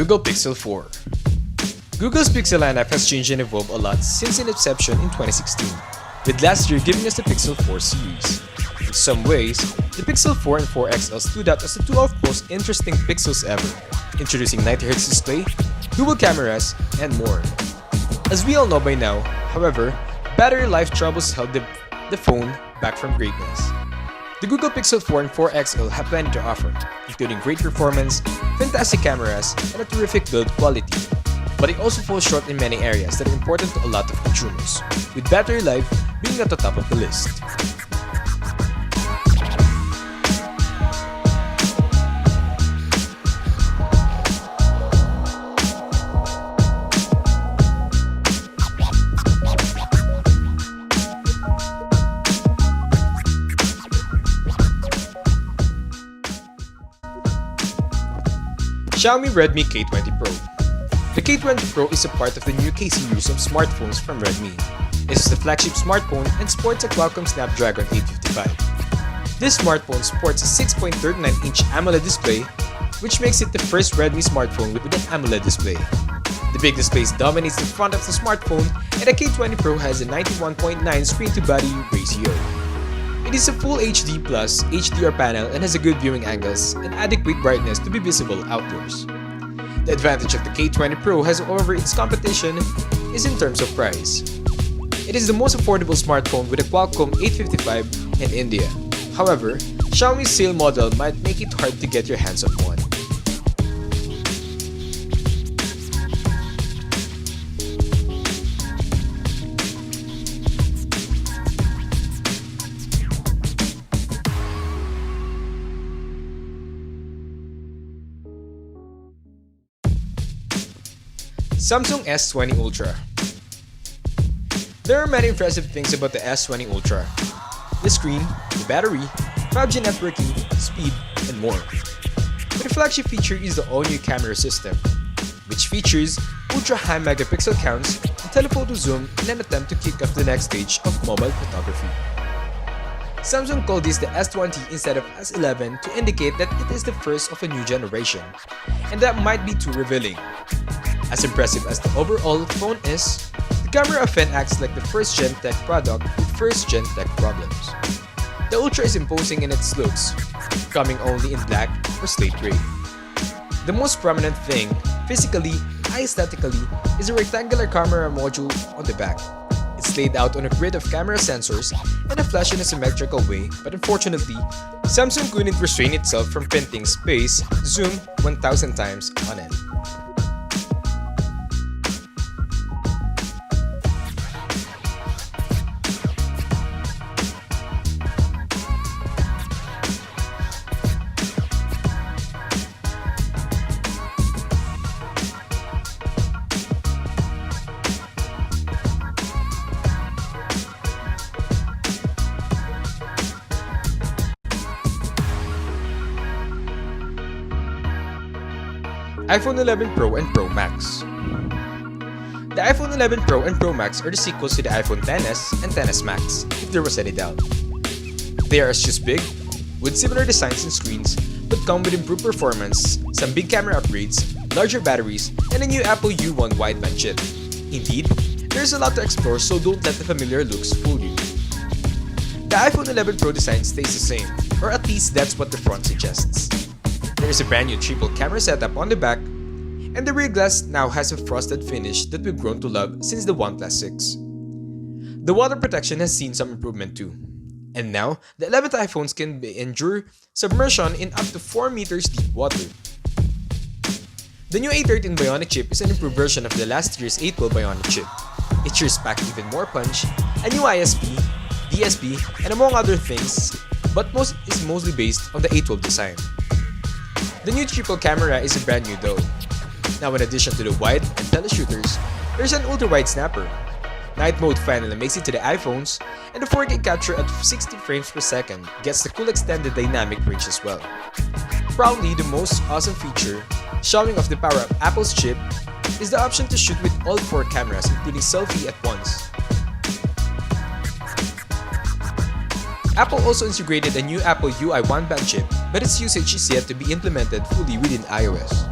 Google Pixel 4. Google's Pixel lineup has changed and evolved a lot since its inception in 2016, with last year giving us the Pixel 4 series. In some ways, the Pixel 4 and 4 XL stood out as the two of most interesting Pixels ever, introducing 90Hz display, dual cameras, and more. As we all know by now, however, battery life troubles held the phone back from greatness. The Google Pixel 4 and 4 XL have plenty to offer, including great performance, fantastic cameras, and a terrific build quality. But it also falls short in many areas that are important to a lot of consumers, with battery life being at the top of the list. Xiaomi Redmi K20 Pro. The K20 Pro is a part of the new K series of smartphones from Redmi. It is the flagship smartphone and sports a Qualcomm Snapdragon 855. This smartphone sports a 6.39-inch AMOLED display, which makes it the first Redmi smartphone with an AMOLED display. The big display dominates the front of the smartphone, and the K20 Pro has a 91.9 screen-to-body ratio. It is a full HD plus HDR panel and has a good viewing angles and adequate brightness to be visible outdoors. The advantage of the K20 Pro has over its competition is in terms of price. It is the most affordable smartphone with a Qualcomm 855 in India. However, Xiaomi's sale model might make it hard to get your hands on one. Samsung S20 Ultra. There are many impressive things about the S20 Ultra. The screen, the battery, 5G networking, speed, and more. But the flagship feature is the all-new camera system, which features ultra-high megapixel counts, a telephoto zoom, in an attempt to kick off the next stage of mobile photography. Samsung called this the S20 instead of S11 to indicate that it is the first of a new generation, and that might be too revealing. As impressive as the overall phone is, the camera often acts like the first-gen tech product with first-gen tech problems. The Ultra is imposing in its looks, coming only in black or slate gray. The most prominent thing, physically and aesthetically, is the rectangular camera module on the back. It's laid out on a grid of camera sensors and a flash in a symmetrical way, but unfortunately, Samsung couldn't restrain itself from printing space zoom 1000 times on it. iPhone 11 Pro and Pro Max. The iPhone 11 Pro and Pro Max are the sequels to the iPhone XS and XS Max, if there was any doubt. They are just big, with similar designs and screens, but come with improved performance, some big camera upgrades, larger batteries, and a new Apple U1 wideband chip. Indeed, there's a lot to explore, so don't let the familiar looks fool you. The iPhone 11 Pro design stays the same, or at least that's what the front suggests. There is a brand new triple camera setup on the back, and the rear glass now has a frosted finish that we've grown to love since the OnePlus 6. The water protection has seen some improvement too, and now the 11th iPhones can endure submersion in up to 4 meters deep water. The new A13 Bionic chip is an improved version of the last year's A12 Bionic chip. It shares packed even more punch, a new ISP, DSP, and among other things, but is mostly based on the A12 design. The new triple camera is brand new though. Now in addition to the wide and teleshooters, there's an ultra-wide snapper. Night mode finally makes it to the iPhones, and the 4K capture at 60 frames per second gets the cool extended dynamic range as well. Probably the most awesome feature, showing off the power of Apple's chip, is the option to shoot with all 4 cameras including selfie at once. Apple also integrated a new Apple UI wideband chip, but its usage is yet to be implemented fully within iOS.